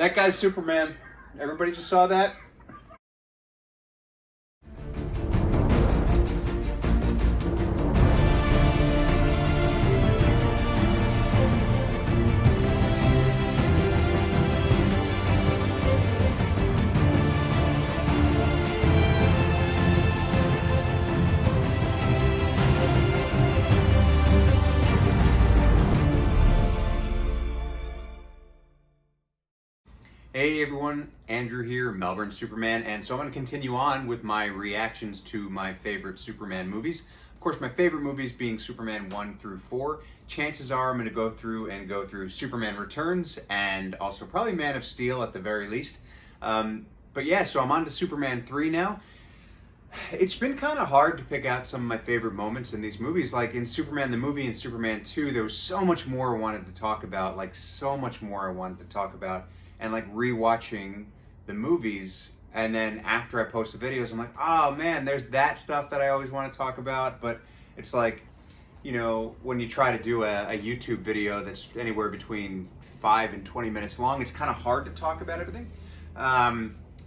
That guy's Superman. Everybody just saw that? Hey everyone, Andrew here, Melbourne Superman, and so I'm going to continue on with my reactions to my favorite Superman movies. Of course, my favorite movies being Superman 1 through 4. Chances are I'm going to go through Superman Returns and also probably Man of Steel at the very least. But yeah, so I'm on to Superman 3 now. It's been kind of hard to pick out some of my favorite moments in these movies. Like in Superman the movie and Superman 2, there was so much more I wanted to talk about, and like rewatching the movies, and then after I post the videos, I'm like, oh man, there's that stuff that I always want to talk about. But it's like, you know, when you try to do a YouTube video that's anywhere between 5 and 20 minutes long, it's kind of hard to talk about everything.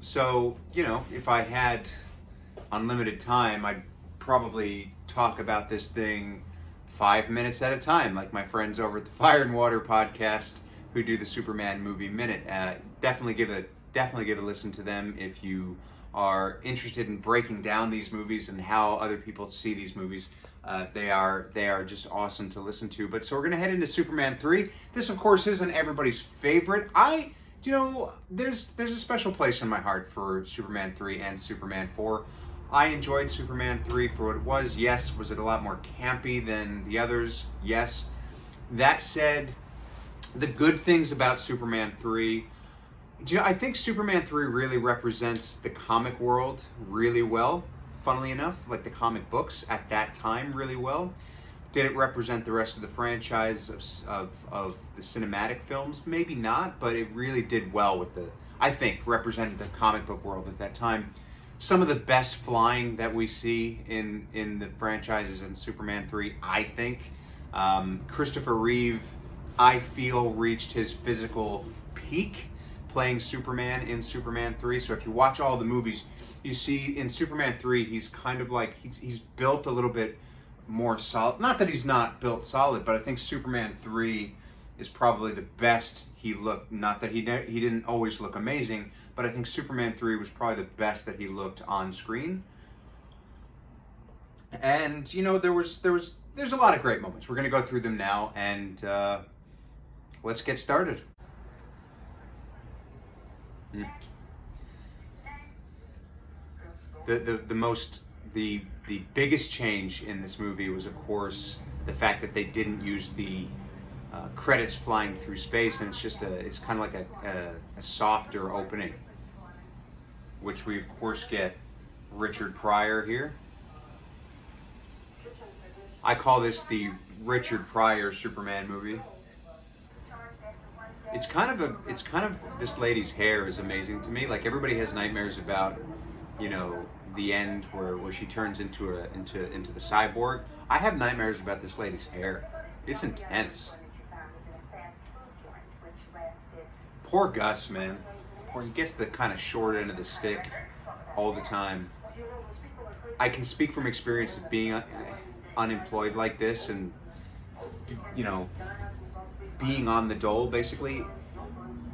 So, you know, if I had unlimited time, I'd probably talk about this thing 5 minutes at a time, like my friends over at the Fire and Water podcast who do the Superman Movie Minute. Definitely give a listen to them if you are interested in breaking down these movies and how other people see these movies. They are just awesome to listen to. But so we're gonna head into Superman 3. This, of course, isn't everybody's favorite. There's a special place in my heart for Superman 3 and Superman 4. I enjoyed Superman 3 for what it was. Yes, was it a lot more campy than the others? Yes. That said, the good things about Superman 3, I think Superman 3 really represents the comic world really well, funnily enough, like the comic books at that time really well. Did it represent the rest of the franchise of the cinematic films? Maybe not, but it really did well with represented the comic book world at that time. Some of the best flying that we see in the franchises in Superman 3, I think. Christopher Reeve, I feel, reached his physical peak playing Superman in Superman 3. So if you watch all the movies, you see in Superman 3, he's kind of like, he's built a little bit more solid. Not that he's not built solid, but I think Superman 3 is probably the best he looked. Not that he didn't always look amazing, but I think Superman 3 was probably the best that he looked on screen. And, you know, there's a lot of great moments. We're going to go through them now, and let's get started. The biggest change in this movie was, of course, the fact that they didn't use the credits flying through space, and it's kind of like a softer opening, which we of course get Richard Pryor here. I call this the Richard Pryor Superman movie. It's kind of this lady's hair is amazing to me. Like, everybody has nightmares about, you know, the end where she turns into the cyborg. I have nightmares about this lady's hair. It's intense. Poor Gus, man. He gets the kind of short end of the stick all the time. I can speak from experience of being unemployed like this, and, you know, being on the dole, basically.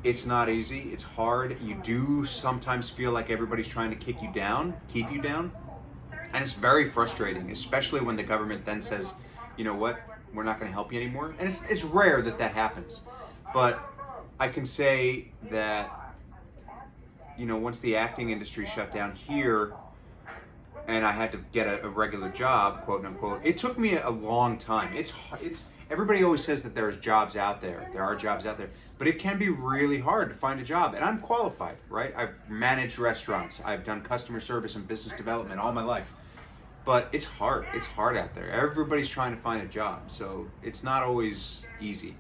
It's not easy. It's hard. You do sometimes feel like everybody's trying to keep you down, and it's very frustrating, especially when the government then says, you know what, we're not going to help you anymore. And it's rare that happens, but I can say that, you know, once the acting industry shut down here, and I had to get a regular job, quote unquote, it took me a long time. It's everybody always says that there's jobs out there. There are jobs out there, but it can be really hard to find a job. And I'm qualified, right? I've managed restaurants. I've done customer service and business development all my life. But it's hard. It's hard out there. Everybody's trying to find a job, so it's not always easy.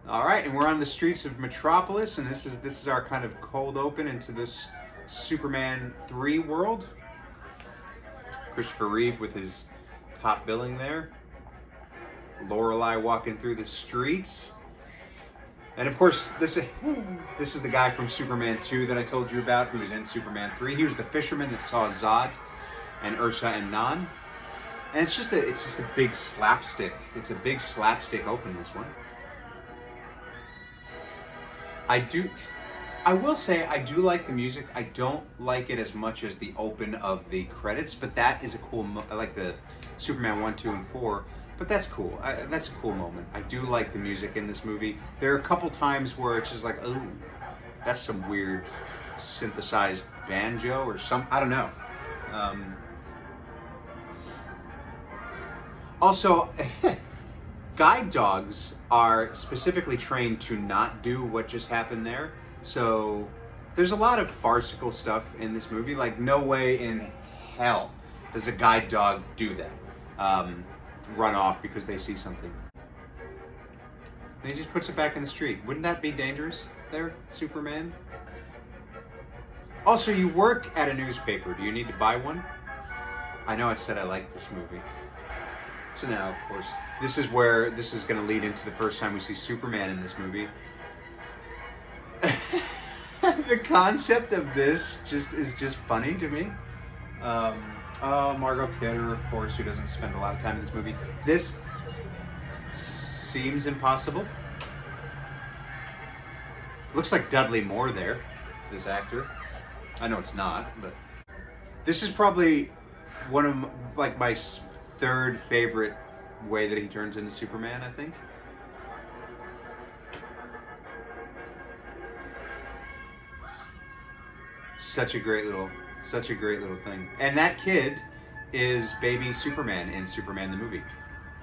All right, and we're on the streets of Metropolis, and this is our kind of cold open into this Superman 3 world. Christopher Reeve with his top billing there. Lorelei walking through the streets. And of course, this is the guy from Superman 2 that I told you about, who was in Superman 3. He was the fisherman that saw Zod and Ursa and Nan. And it's just a big slapstick. It's a big slapstick open, this one. I will say I do like the music. I don't like it as much as the open of the credits, but that is a cool. I like the Superman 1, 2, and 4, but that's cool. That's a cool moment. I do like the music in this movie. There are a couple times where it's just like, oh, that's some weird synthesized banjo or some. I don't know. Also, guide dogs are specifically trained to not do what just happened there. So there's a lot of farcical stuff in this movie. Like, no way in hell does a guide dog do that. Run off because they see something. And he just puts it back in the street. Wouldn't that be dangerous there, Superman? Also, you work at a newspaper. Do you need to buy one? I know I said I like this movie. So now, of course, this is where this is going to lead into the first time we see Superman in this movie. The concept of this is just funny to me. Margot Kidder, of course, who doesn't spend a lot of time in this movie. This seems impossible. Looks like Dudley Moore there, this actor. I know it's not, but this is probably one of my third favorite way that he turns into Superman, I think. Such a great little thing. And that kid is baby Superman in Superman the movie.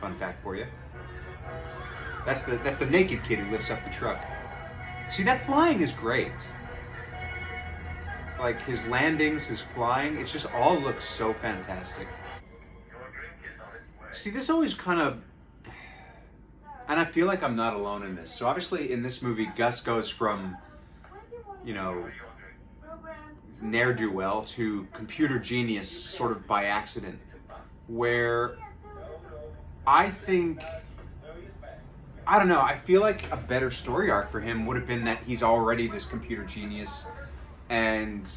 Fun fact for you. That's the naked kid who lifts up the truck. See, that flying is great. Like his landings, his flying, it just all looks so fantastic. See, this always kind of, and I feel like I'm not alone in this. So obviously in this movie, Gus goes from, ne'er-do-well to computer genius sort of by accident, where I feel like a better story arc for him would have been that he's already this computer genius, and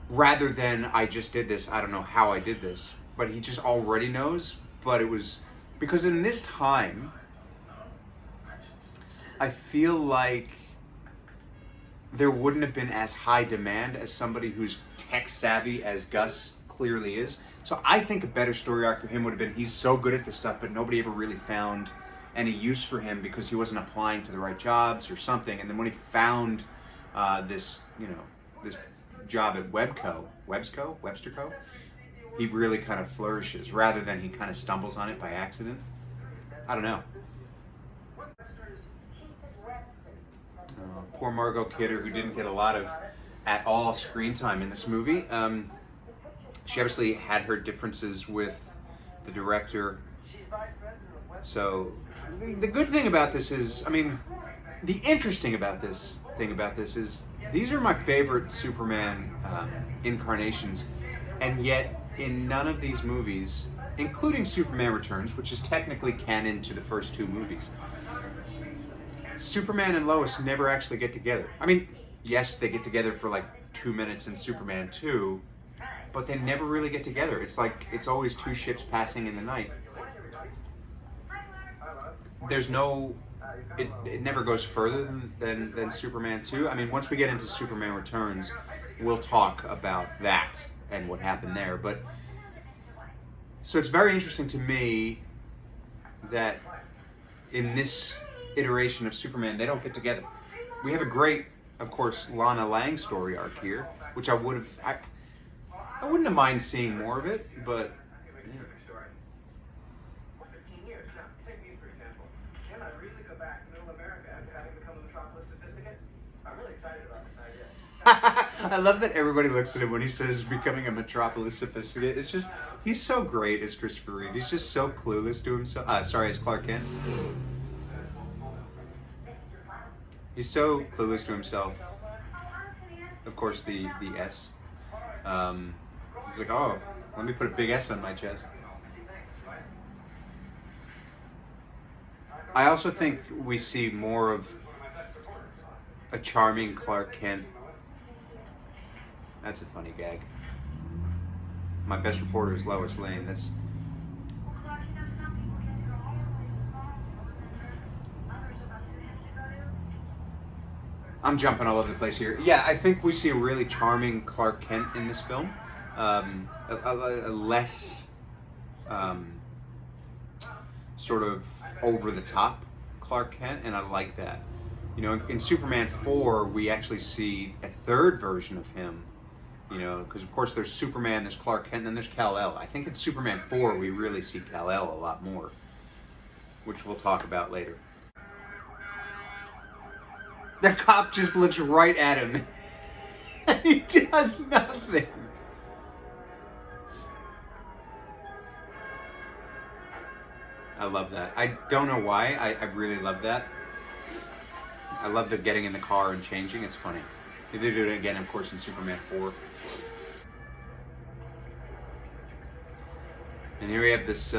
rather than I just did this, I don't know how I did this, but he just already knows. But it was because in this time, I feel like there wouldn't have been as high demand as somebody who's tech savvy as Gus clearly is. So I think a better story arc for him would have been he's so good at this stuff, but nobody ever really found any use for him because he wasn't applying to the right jobs or something. And then when he found this job at Webster Co, he really kind of flourishes rather than he kind of stumbles on it by accident. I don't know. Poor Margot Kidder, who didn't get a lot of at all screen time in this movie. She obviously had her differences with the director. So the good thing about this is, the interesting thing about this is these are my favorite Superman incarnations, and yet in none of these movies, including Superman Returns, which is technically canon to the first two movies, Superman and Lois never actually get together. Yes, they get together for like 2 minutes in Superman 2, but they never really get together. It's like it's always two ships passing in the night. There's no, it never goes further than Superman 2. Once we get into Superman Returns, we'll talk about that and what happened there. But so it's very interesting to me that in this iteration of Superman, they don't get together. We have a great, of course, Lana Lang story arc here, which I wouldn't have mind seeing more of it, but yeah. I love that everybody looks at him when he says becoming a metropolis sophisticate. It's just, he's so great as Christopher Reeve. He's just so clueless to himself. As Clark Kent. He's so clueless to himself. Of course, the S. He's like, oh, let me put a big S on my chest. I also think we see more of a charming Clark Kent. That's a funny gag. My best reporter is Lois Lane. That's. I'm jumping all over the place here. Yeah, I think we see a really charming Clark Kent in this film. A less sort of over the top Clark Kent, and I like that. You know, in Superman 4, we actually see a third version of him. You know, because of course there's Superman, there's Clark Kent, and then there's Kal-El. I think in Superman 4 we really see Kal-El a lot more, which we'll talk about later. The cop just looks right at him, and he does nothing. I love that. I don't know why. I really love that. I love the getting in the car and changing. It's funny. They do it again, of course, in Superman 4. And here we have this.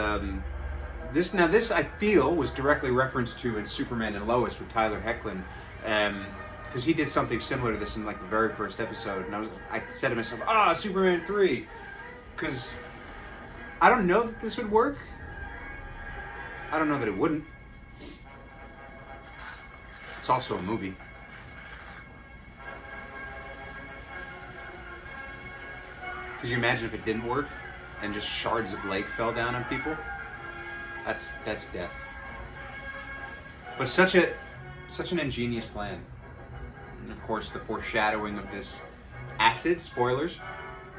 This I feel was directly referenced to in Superman and Lois with Tyler Hoechlin, because he did something similar to this in like the very first episode. And I said to myself, Superman 3, because I don't know that this would work. I don't know that it wouldn't. It's also a movie. Could you imagine if it didn't work and just shards of lake fell down on people? That's death. But such an ingenious plan. And of course, the foreshadowing of this acid, spoilers.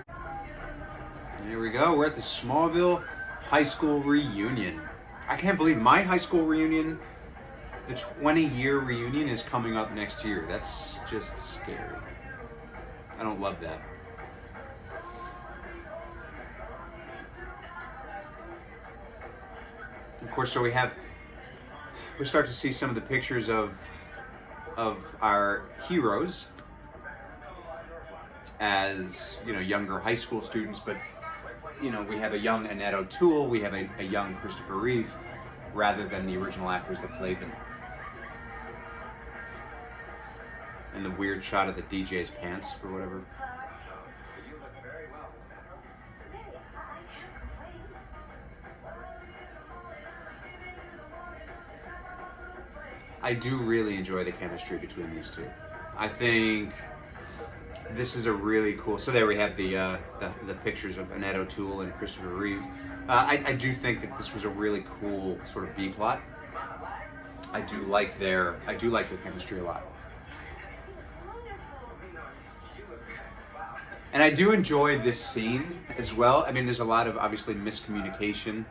And here we go. We're at the Smallville high school reunion. I can't believe my high school reunion, the 20-year reunion, is coming up next year. That's just scary. I don't love that. Of course, so we start to see some of the pictures of our heroes as, you know, younger high school students, but, you know, we have a young Annette O'Toole, we have a young Christopher Reeve, rather than the original actors that played them. And the weird shot of the DJ's pants, or whatever. I do really enjoy the chemistry between these two. I think this is a really cool. So there we have the pictures of Annette O'Toole and Christopher Reeve. I do think that this was a really cool sort of B plot. I do like their chemistry a lot. And I do enjoy this scene as well. I mean, there's a lot of obviously miscommunication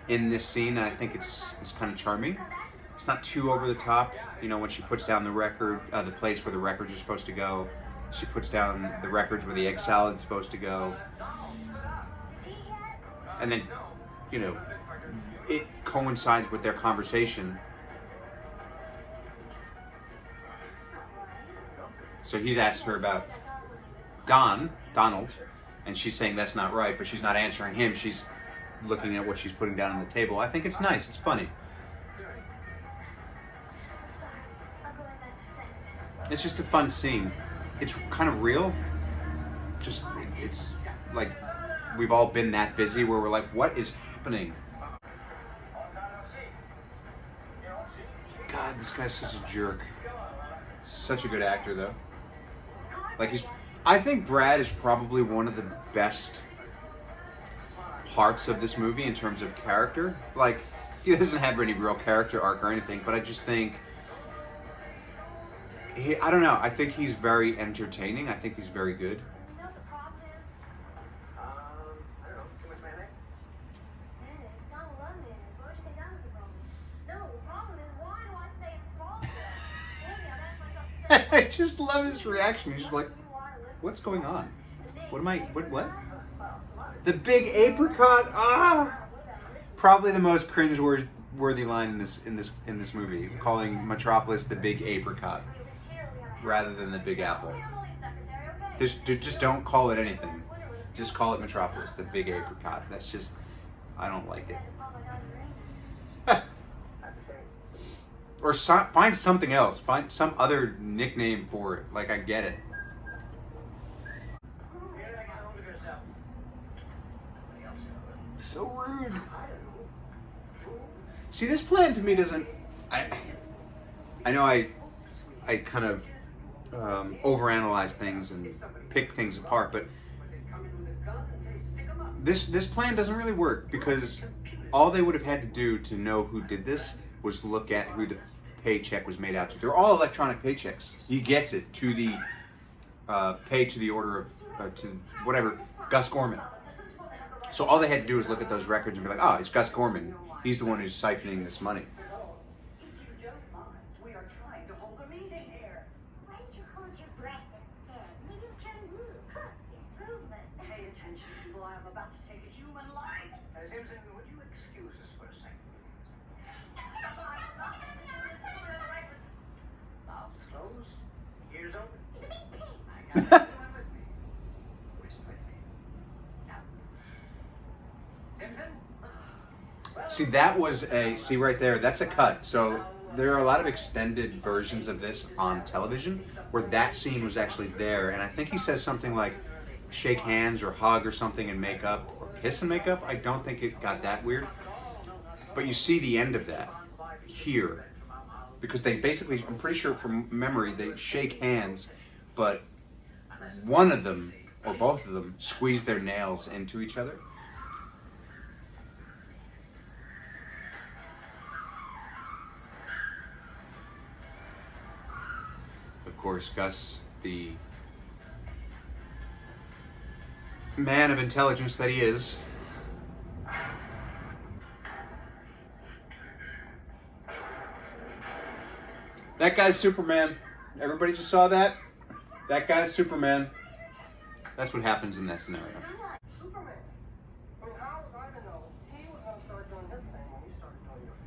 in this scene, and I think it's kind of charming. It's not too over the top. You know, when she puts down the record, the place where the records are supposed to go, she puts down the records where the egg salad's supposed to go. And then, you know, it coincides with their conversation. So he's asked her about Donald, and she's saying that's not right, but she's not answering him. She's looking at what she's putting down on the table. I think it's nice. It's funny. It's just a fun scene. It's kind of real. It's like we've all been that busy where we're like, what is happening? God, this guy's such a jerk. Such a good actor, though. Like I think Brad is probably one of the best parts of this movie in terms of character. Like, he doesn't have any real character arc or anything, but I just think I don't know. I think he's very entertaining. I think he's very good. I just love his reaction. He's just like, what's going on? What? The big apricot? Probably the most cringe-worthy line in this movie, calling Metropolis the big apricot rather than the Big Apple. Just don't call it anything. Just call it Metropolis, the big apricot. That's just, I don't like it. Or find something else. Find some other nickname for it. Like, I get it. So rude. See, this plan to me doesn't... I know I kind of overanalyze things and pick things apart, but this plan doesn't really work, because all they would have had to do to know who did this was look at who the paycheck was made out to. They're all electronic paychecks. He gets it to the pay to the order of to whatever, Gus Gorman. So all they had to do was look at those records and be like, oh, it's Gus Gorman. He's the one who's siphoning this money. See, that was see right there, that's a cut. So there are a lot of extended versions of this on television where that scene was actually there. And I think he says something like shake hands or hug or something in makeup, or kiss in makeup. I don't think it got that weird. But you see the end of that here. Because they basically, I'm pretty sure from memory, they shake hands, but one of them, or both of them, squeeze their nails into each other. Of course, Gus, the man of intelligence that he is, that guy's Superman. Everybody just saw that? That guy's Superman. That's what happens in that scenario. Superman. I mean, how was I to know he was going to start doing his thing when he started doing yours?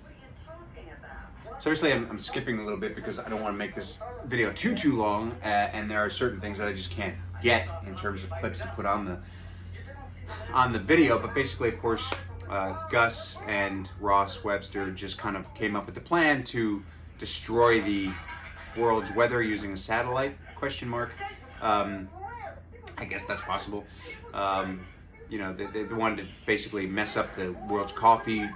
What are you talking about? Seriously, I'm skipping a little bit because I don't want to make this video too long, and there are certain things that I just can't get in terms of clips to put on the video. But basically, of course, Gus and Ross Webster just kind of came up with the plan to destroy the world's weather using a satellite, ? I guess that's possible. You know, they wanted to basically mess up the world's coffee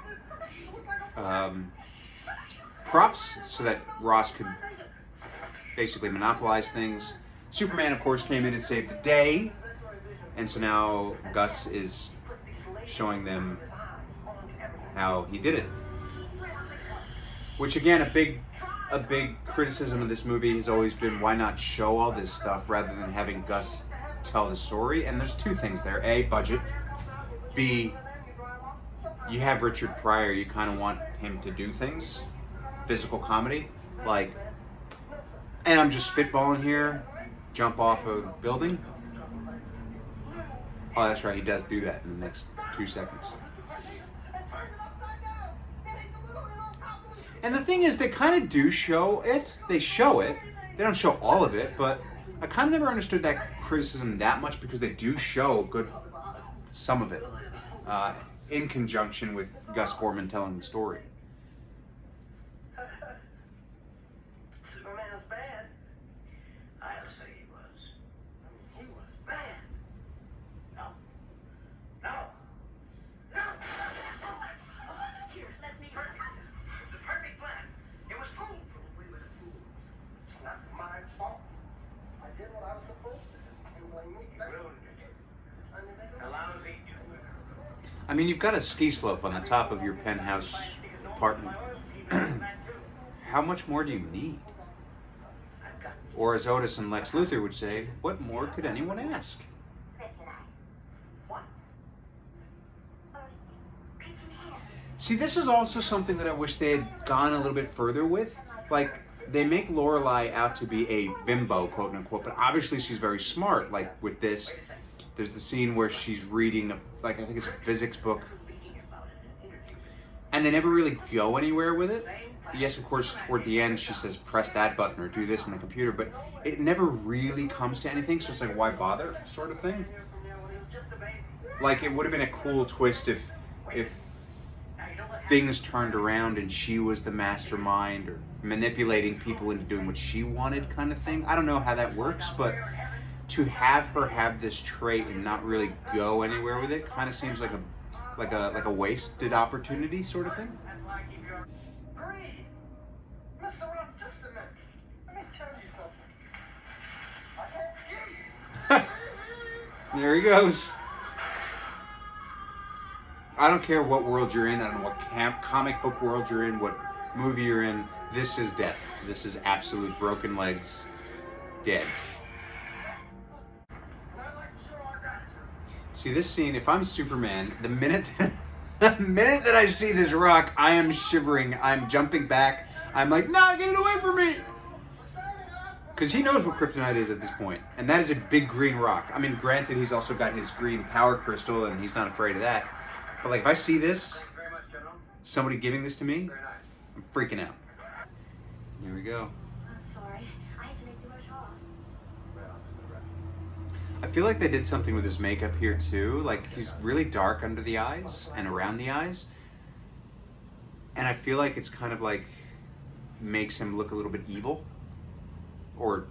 crops so that Ross could basically monopolize things. Superman, of course, came in and saved the day, and so now Gus is showing them how he did it. Which, again, a big criticism of this movie has always been, why not show all this stuff rather than having Gus tell the story? And there's two things there. A, budget. B, you have Richard Pryor, you kind of want him to do things. Physical comedy. Like, and I'm just spitballing here, jump off a building. Oh, that's right, he does do that in the next 2 seconds. And the thing is, they kind of do show it. They show it. They don't show all of it, but I kind of never understood that criticism that much, because they do show some of it in conjunction with Gus Gorman telling the story. Superman was bad. I don't say he was. He was bad. No. No. No. Here, let me. The perfect plan. It was foolproof. We were the fools. It's not my fault. I did what I was supposed to do. You blame me. You ruined it. A lousy doer. I mean, you've got a ski slope on the top of your penthouse apartment. How much more do you need? Or as Otis and Lex Luthor would say, what more could anyone ask? See, this is also something that I wish they had gone a little bit further with. Like, they make Lorelai out to be a bimbo, quote unquote, but obviously she's very smart. Like with this, there's the scene where she's reading, I think it's a physics book, and they never really go anywhere with it. Yes, of course, toward the end she says press that button or do this in the computer, but it never really comes to anything, so it's like, why bother, sort of thing. Like, it would have been a cool twist if things turned around and she was the mastermind or manipulating people into doing what she wanted kind of thing. I don't know how that works, but to have her have this trait and not really go anywhere with it kind of seems like a wasted opportunity sort of thing. Breathe. Mr. Ross, just a minute. Let me tell you something. I can't hear you. There he goes. I don't care what world you're in. I don't know what comic book world you're in, what movie you're in. This is death. This is absolute broken legs, dead. See this scene, if I'm Superman, the minute that I see this rock, I am shivering. I'm jumping back. I'm like, no, get it away from me. Because he knows what kryptonite is at this point. And that is a big green rock. I mean, granted, he's also got his green power crystal, and he's not afraid of that. But like, if I see this, somebody giving this to me, I'm freaking out. Here we go. I'm sorry. I had to make you rush off. I feel like they did something with his makeup here too. Like, he's really dark under the eyes and around the eyes. And I feel like it's kind of like makes him look a little bit evil or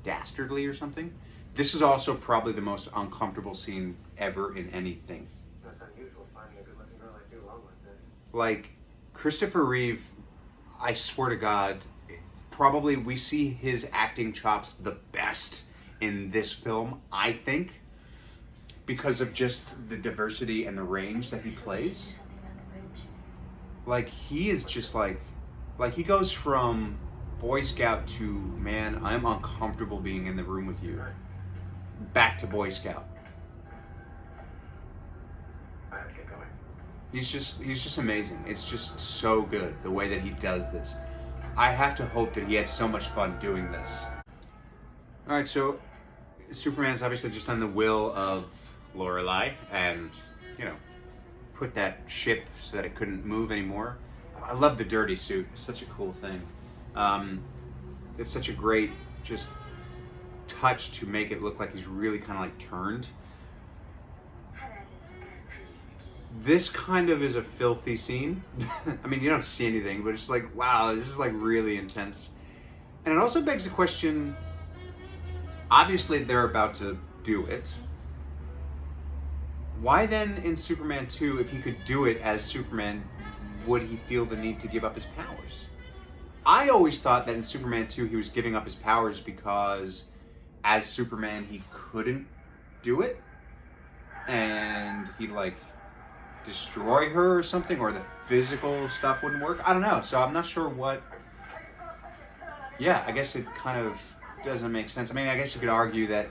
dastardly or something. This is also probably the most uncomfortable scene ever in anything. That's unusual, finding a good-looking girl like you alone like this. Like, Christopher Reeve, I swear to God, probably we see his acting chops the best in this film, I think, because of just the diversity and the range that he plays. Like, he is just like he goes from Boy Scout to, man, I'm uncomfortable being in the room with you, back to Boy Scout. I have to get going. He's just amazing. It's just so good the way that he does this. I have to hope that he had so much fun doing this. All right, so Superman's obviously just on the will of Lorelei, and put that ship so that it couldn't move anymore. I love the dirty suit. It's such a cool thing. It's such a great just touch to make it look like he's really kind of like turned. This kind of is a filthy scene. I mean, you don't see anything, but it's like, wow, this is like really intense. And it also begs the question, obviously they're about to do it. Why then in Superman 2, if he could do it as Superman, would he feel the need to give up his powers? I always thought that in Superman 2 he was giving up his powers because as Superman he couldn't do it. And he'd like destroy her or something, or the physical stuff wouldn't work. I don't know. So I'm not sure what... Yeah, I guess it kind of doesn't make sense. I mean, I guess you could argue that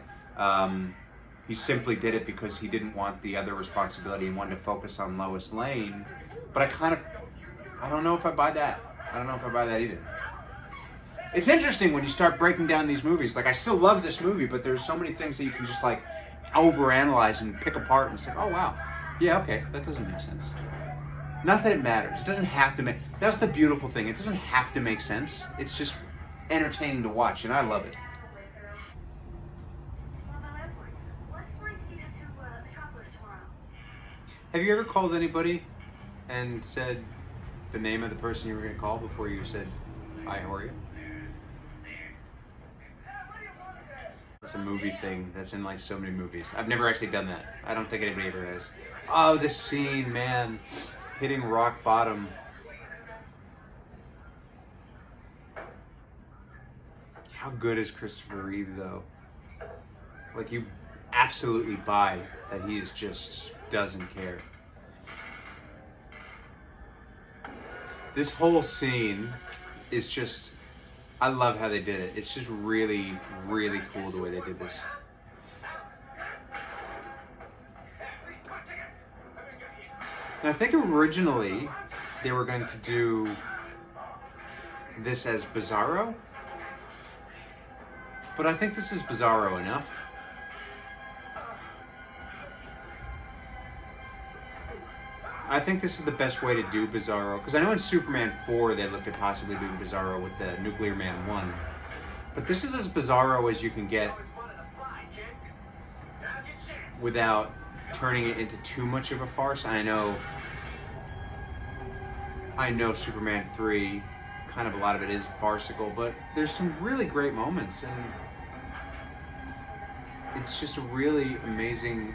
he simply did it because he didn't want the other responsibility and wanted to focus on Lois Lane. But I don't know if I buy that. I don't know if I buy that either. It's interesting when you start breaking down these movies. Like, I still love this movie, but there's so many things that you can just like overanalyze and pick apart, and it's like, oh wow, yeah, okay, that doesn't make sense. Not that it matters. It doesn't have to make... That's the beautiful thing. It doesn't have to make sense. It's just entertaining to watch, and I love it. Have you ever called anybody and said the name of the person you were going to call before you said, hi, how are you? It's a movie thing that's in like so many movies. I've never actually done that. I don't think anybody ever has. Oh, this scene, man. Hitting rock bottom. How good is Christopher Reeve, though? Like, you absolutely buy that he just doesn't care. This whole scene is just... I love how they did it. It's just really, really cool the way they did this. And I think originally they were going to do this as Bizarro. But I think this is Bizarro enough. I think this is the best way to do Bizarro, because I know in Superman 4 they looked at possibly doing Bizarro with the Nuclear Man 1. But this is as Bizarro as you can get without turning it into too much of a farce. I know I know Superman 3, kind of a lot of it is farcical, but there's some really great moments, and it's just a really amazing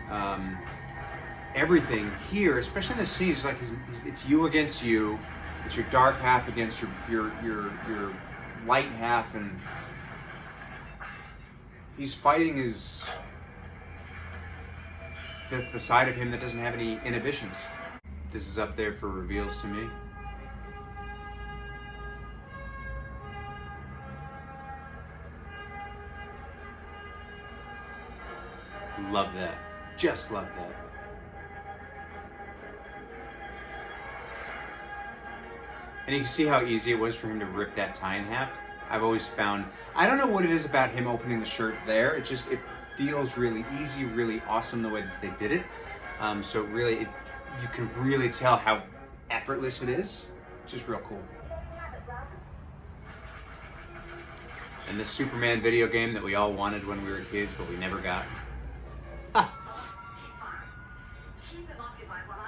everything here, especially in the scene. It's like it's you against you. It's your dark half against your light half, and he's fighting the side of him that doesn't have any inhibitions. This is up there for reveals to me. Love that. Just love that. And you can see how easy it was for him to rip that tie in half. I've always found, I don't know what it is about him opening the shirt there. It feels really easy, really awesome the way that they did it. So really, you can really tell how effortless it is. Which is real cool. And the Superman video game that we all wanted when we were kids, but we never got.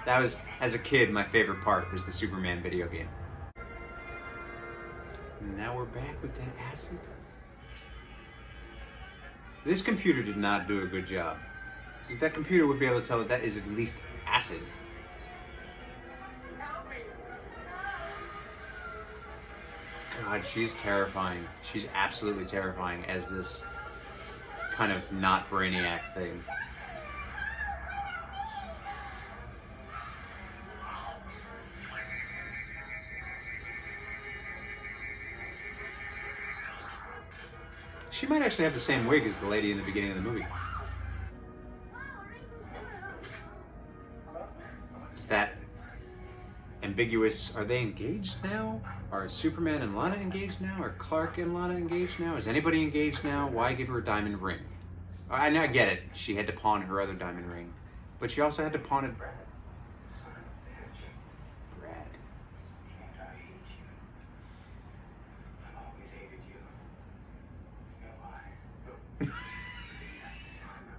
That was, as a kid, my favorite part was the Superman video game. Now we're back with that acid. This computer did not do a good job. That computer would be able to tell that is at least acid. God, she's terrifying. She's absolutely terrifying as this kind of not Brainiac thing. She might actually have the same wig as the lady in the beginning of the movie. It's that ambiguous. Are they engaged now? Are Superman and Lana engaged now? Are Clark and Lana engaged now? Is anybody engaged now? Why give her a diamond ring? I know, I get it. She had to pawn her other diamond ring. But she also had to pawn it. Brad.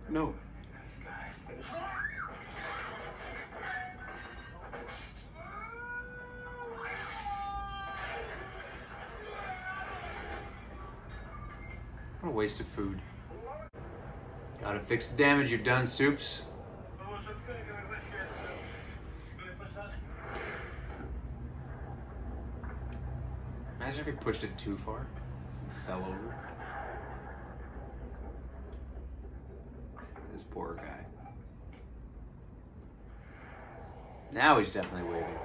No. What a waste of food. Gotta fix the damage you've done, Soups. Imagine if he pushed it too far and fell over. This poor guy. Now he's definitely waving.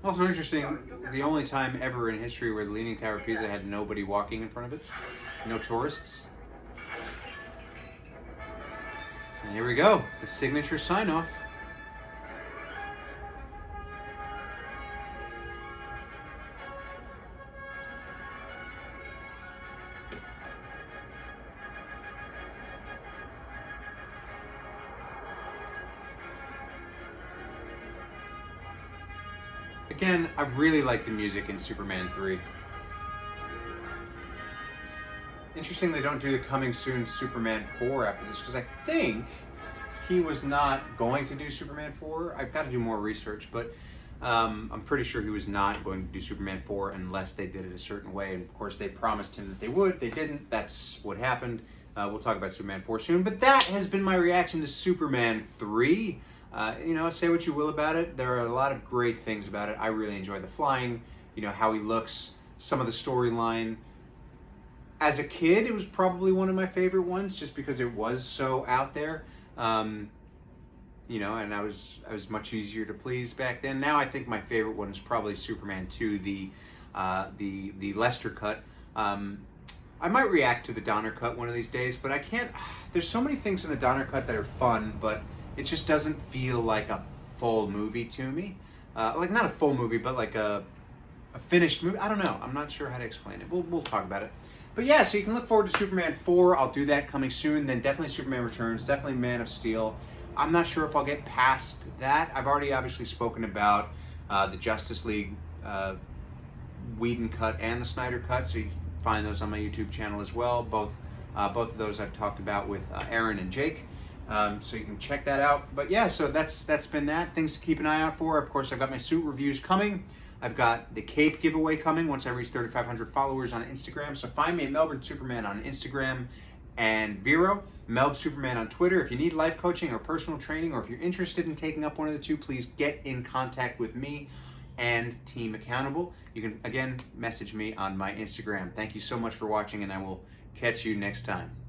Also interesting, the only time ever in history where the Leaning Tower of Pisa had nobody walking in front of it. No tourists. And here we go, the signature sign-off. Again, I really like the music in Superman 3. Interesting they don't do the coming soon Superman 4 after this, because I think he was not going to do Superman 4. I've got to do more research, but I'm pretty sure he was not going to do Superman 4 unless they did it a certain way. And of course they promised him that they would. They didn't. That's what happened. We'll talk about Superman 4 soon. But that has been my reaction to Superman 3. You know, say what you will about it. There are a lot of great things about it. I really enjoy the flying, you know, how he looks, some of the storyline. As a kid, it was probably one of my favorite ones just because it was so out there. You know, and I was much easier to please back then. Now I think my favorite one is probably Superman 2, the Lester cut. I might react to the Donner cut one of these days, but I can't. There's so many things in the Donner cut that are fun, but it just doesn't feel like a full movie to me. Like not a full movie, but like a finished movie. I don't know. I'm not sure how to explain it. We'll talk about it. But yeah, so you can look forward to Superman 4. I'll do that coming soon. Then definitely Superman Returns. Definitely Man of Steel. I'm not sure if I'll get past that. I've already obviously spoken about the Justice League Whedon cut and the Snyder cut. So you can find those on my YouTube channel as well. Both Both of those I've talked about with Aaron and Jake. So you can check that out. But yeah, so that's been that. Things to keep an eye out for. Of course, I've got my suit reviews coming. I've got the cape giveaway coming once I reach 3,500 followers on Instagram. So find me at Melbourne Superman on Instagram and Vero, Melb Superman on Twitter. If you need life coaching or personal training, or if you're interested in taking up one of the two, please get in contact with me and Team Accountable. You can, again, message me on my Instagram. Thank you so much for watching, and I will catch you next time.